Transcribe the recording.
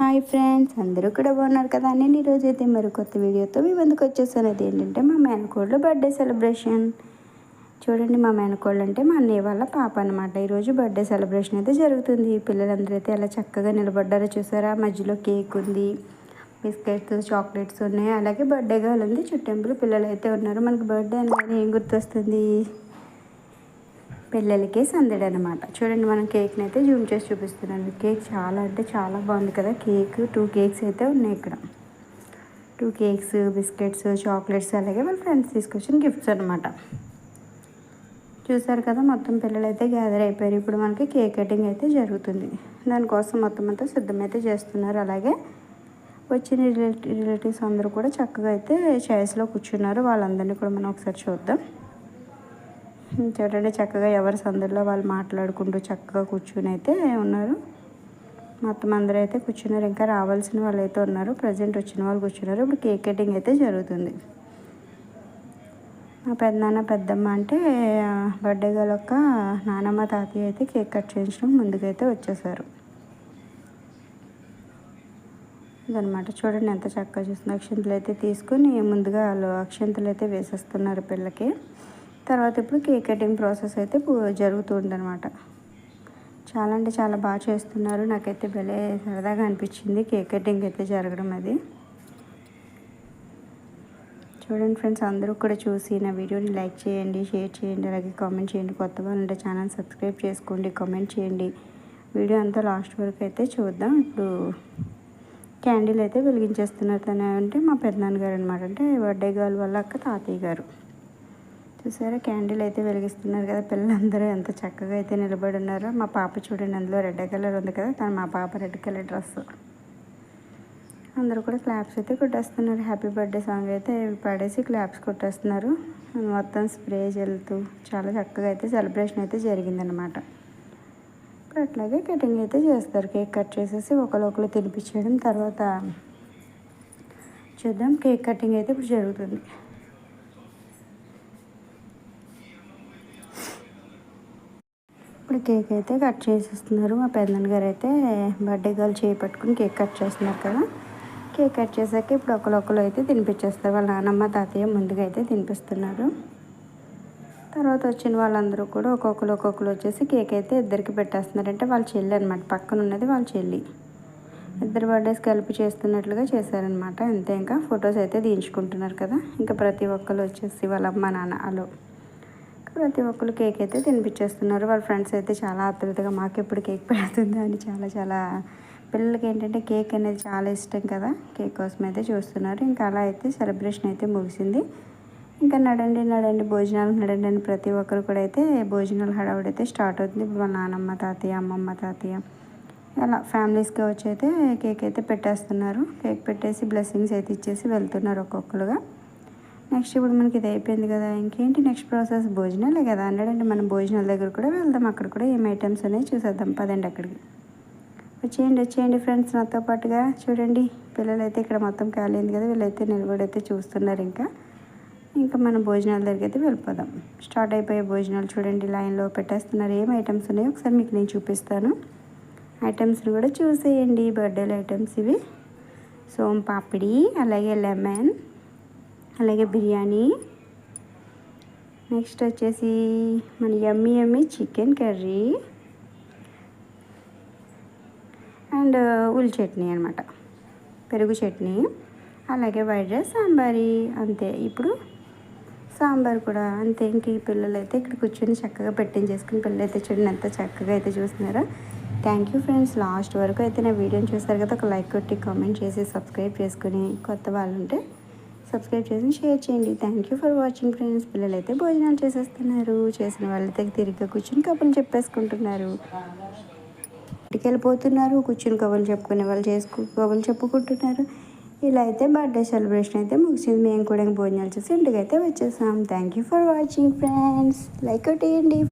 Hi friends, అందరూ కూడా బాగున్నారు కదా. నేను ఈరోజు అయితే మరి కొత్త వీడియోతో మీ ముందుకు వచ్చేసాను. అది ఏంటంటే మా మేనకోళ్ళ బర్త్డే సెలబ్రేషన్. చూడండి, మా మేనకోళ్ళు అంటే మా అన్నయ్య వాళ్ళ పాప అనమాట. ఈరోజు బర్త్డే సెలబ్రేషన్ అయితే జరుగుతుంది. పిల్లలందరూ అయితే ఎలా చక్కగా నిలబడ్డారో చూసారా. మధ్యలో కేక్ ఉంది, బిస్కెట్స్, చాక్లెట్స్ ఉన్నాయి, అలాగే బర్త్డే గర్ల్ ఉంది, చుట్టెంపులు పిల్లలు అయితే ఉన్నారు. మనకి బర్త్డే అనగానే ఏం గుర్తొస్తుంది? పిల్లలకి సందడి అనమాట. చూడండి, మనం కేక్ని అయితే జూమ్ చేసి చూపిస్తున్నాను. కేక్ చాలా అంటే చాలా బాగుంది కదా. కేక్ 2 కేక్స్ అయితే ఉన్నాయి ఇక్కడ. 2 కేక్స్, బిస్కెట్స్, చాక్లెట్స్, అలాగే వాళ్ళ ఫ్రెండ్స్ తీసుకొచ్చిన గిఫ్ట్స్ అనమాట. చూసారు కదా, మొత్తం పిల్లలు అయితే గ్యాదర్ అయిపోయారు. ఇప్పుడు మనకి కేక్ కటింగ్ అయితే జరుగుతుంది. దానికోసం మొత్తం అంతా సిద్ధమైతే చేస్తున్నారు. అలాగే వచ్చిన రిలేటివ్స్ అందరూ కూడా చక్కగా అయితే చైర్స్లో కూర్చున్నారు. వాళ్ళందరినీ కూడా మనం ఒకసారి చూద్దాం. చూడండి, చక్కగా ఎవరి సందులో వాళ్ళు మాట్లాడుకుంటూ చక్కగా కూర్చుని అయితే ఉన్నారు. మొత్తం అందరూ అయితే కూర్చున్నారు. ఇంకా రావాల్సిన వాళ్ళు అయితే ఉన్నారు. ప్రజెంట్ వచ్చిన వాళ్ళు కూర్చున్నారు. ఇప్పుడు కేక్ కటింగ్ అయితే జరుగుతుంది. మా పెద్దనాన్న పెద్దమ్మ అంటే బర్త్డే గల యొక్క నానమ్మ తాతయ్య అయితే కేక్ కట్ చేయించడం ముందుకైతే వచ్చేసారు అదనమాట. చూడండి ఎంత చక్కగా చూస్తుంది. అక్షంతలు అయితే తీసుకొని ముందుగా వాళ్ళు అక్షంతలు అయితే వేసేస్తున్నారు పిల్లకి. తర్వాత ఇప్పుడు కేక్ కటింగ్ ప్రాసెస్ అయితే జరుగుతుందన్నమాట. చాలా అంటే చాలా బాగా చేస్తున్నారు. నాకైతే భలే సరదాగా అనిపించింది కేక్ కటింగ్ అయితే జరగడం. అది చూడండి ఫ్రెండ్స్, అందరూ కూడా చూసి నా వీడియోని లైక్ చేయండి, షేర్ చేయండి, అలాగే కామెంట్ చేయండి. కొత్త వాళ్ళు ఉంటే ఛానల్ సబ్స్క్రైబ్ చేసుకోండి, కామెంట్ చేయండి. వీడియో అంతా లాస్ట్ వరకు అయితే చూద్దాం. ఇప్పుడు క్యాండిల్ అయితే వెలిగించేస్తున్నారు. తను అంటే మా పెద్దనాన్నగారు అనమాట. అంటే బర్త్డే గర్ల్ వాళ్ళ అక్క తాతయ్య గారు. చూసారా, క్యాండిల్ అయితే వెలిగిస్తున్నారు కదా. పిల్లలందరూ ఎంత చక్కగా అయితే నిలబడి ఉన్నారో. మా పాప చూడండి, అందులో రెడ్ కలర్ ఉంది కదా, తను మా పాప రెడ్ కలర్ డ్రెస్. అందరూ కూడా క్లాప్స్ అయితే కొట్టేస్తున్నారు. హ్యాపీ బర్త్డే సాంగ్ అయితే పాడేసి క్లాప్స్ కొట్టేస్తున్నారు. మొత్తం స్ప్రే జల్లుతూ చాలా చక్కగా అయితే సెలబ్రేషన్ అయితే జరిగిందనమాట. ఇప్పుడు అట్లాగే కటింగ్ అయితే చేస్తారు. కేక్ కట్ చేసేసి ఒకరు తినిపించడం. తర్వాత చూద్దాం, కేక్ కటింగ్ అయితే ఇప్పుడు జరుగుతుంది. ఇప్పుడు కేక్ అయితే కట్ చేసేస్తున్నారు. మా పెద్దనాన్న గారు అయితే బర్త్డే గర్ల్ చేపట్టుకుని కేక్ కట్ చేస్తున్నారు కదా. కేక్ కట్ చేసాక ఇప్పుడు ఒకరు అయితే తినిపించేస్తారు. వాళ్ళ నాన్నమ్మ తాతయ్య ముందుగా అయితే తినిపిస్తున్నారు. తర్వాత వచ్చిన వాళ్ళందరూ కూడా ఒక్కొక్కరు వచ్చేసి కేక్ అయితే ఇద్దరికి పెట్టేస్తున్నారు. అంటే వాళ్ళ చెల్లి అనమాట, పక్కన ఉన్నది వాళ్ళ చెల్లి. ఇద్దరు బర్త్డేస్ కలిపి చేస్తున్నట్లుగా చేశారనమాట. అంతే, ఇంకా ఫొటోస్ అయితే తీయించుకుంటున్నారు కదా. ఇంకా ప్రతి ఒక్కరు వచ్చేసి వాళ్ళ అమ్మ నాన్న అలో ప్రతి ఒక్కరు కేక్ అయితే తినిపించేస్తున్నారు. వాళ్ళ ఫ్రెండ్స్ అయితే చాలా ఆతృతగా మాకు ఎప్పుడు కేక్ పెడుతుందా అని చాలా పిల్లలకి ఏంటంటే కేక్ అనేది చాలా ఇష్టం కదా. కేక్ కోసం అయితే చూస్తున్నారు. ఇంకా అలా అయితే సెలబ్రేషన్ అయితే ముగిసింది. ఇంకా నడండి భోజనాలు నడండి అని ప్రతి ఒక్కరు కూడా అయితే భోజనాలు హడావుడైతే స్టార్ట్ అవుతుంది. ఇప్పుడు వాళ్ళ నానమ్మ తాతయ్య, అమ్మమ్మ తాతయ్య అలా ఫ్యామిలీస్గా వచ్చి అయితే కేక్ అయితే పెట్టేస్తున్నారు. కేక్ పెట్టేసి బ్లెస్సింగ్స్ అయితే ఇచ్చేసి వెళ్తున్నారు ఒక్కొక్కరుగా. నెక్స్ట్ ఇప్పుడు మనకి ఇది అయిపోయింది కదా. ఇంకేంటి నెక్స్ట్ ప్రాసెస్? భోజనాలే కదా అన్నాడండి. మనం భోజనాల దగ్గర కూడా వెళ్దాం. అక్కడ కూడా ఏం ఐటమ్స్ అనేవి చూసేద్దాం. పదండి అక్కడికి. వచ్చేయండి ఫ్రెండ్స్ నాతో పాటుగా. చూడండి, పిల్లలు అయితే ఇక్కడ మొత్తం ఖాళీ అయింది కదా. వీళ్ళైతే నిలబడైతే చూస్తున్నారు. ఇంకా మనం భోజనాల దగ్గరికి అయితే వెళ్ళిపోదాం. స్టార్ట్ అయిపోయే భోజనాలు చూడండి, లైన్లో పెట్టేస్తున్నారు. ఏం ఐటమ్స్ ఉన్నాయో ఒకసారి మీకు నేను చూపిస్తాను. ఐటమ్స్ని కూడా చూసేయండి. బర్త్డేల ఐటమ్స్ ఇవి. సోమ్ పాపిడి, అలాగే లెమన్, అలాగే బిర్యానీ. నెక్స్ట్ వచ్చేసి మన యమ్మీ చికెన్ కర్రీ అండ్ ఉల్లి చట్నీ అనమాట, పెరుగు చట్నీ, అలాగే వైట్ రైస్, సాంబారీ. అంతే. ఇప్పుడు సాంబార్ కూడా అంతే. ఇంక ఈ పిల్లలు అయితే ఇక్కడ కూర్చొని చక్కగా పెట్టించేసుకుని పిల్లలు అయితే చూడండి ఎంత చక్కగా అయితే చూస్తున్నారో. థ్యాంక్ యూ ఫ్రెండ్స్, లాస్ట్ వరకు అయితే నా వీడియోని చూస్తారు కదా. ఒక లైక్ కొట్టి కామెంట్ చేసి సబ్స్క్రైబ్ చేసుకుని, కొత్త వాళ్ళు ఉంటే సబ్స్క్రైబ్ చేసి షేర్ చేయండి. Thank you for watching friends. పిల్లలు అయితే భోజనాలు చేసేస్తున్నారు. చేసిన వాళ్ళైతే తిరిగి కూర్చుని కబుర్లు చెప్పేసుకుంటున్నారు. ఇంటికి వెళ్ళిపోతున్నారు. కూర్చుని కబుర్లు చెప్పుకునే వాళ్ళు కబుర్లు చెప్పుకుంటున్నారు. ఇలా అయితే బర్త్డే సెలబ్రేషన్ అయితే ముగిసింది. మేము కూడా భోజనాలు చేసి ఇంటికి అయితే వచ్చేసాం. Thank you for watching friends. Like కొట్టేయండి.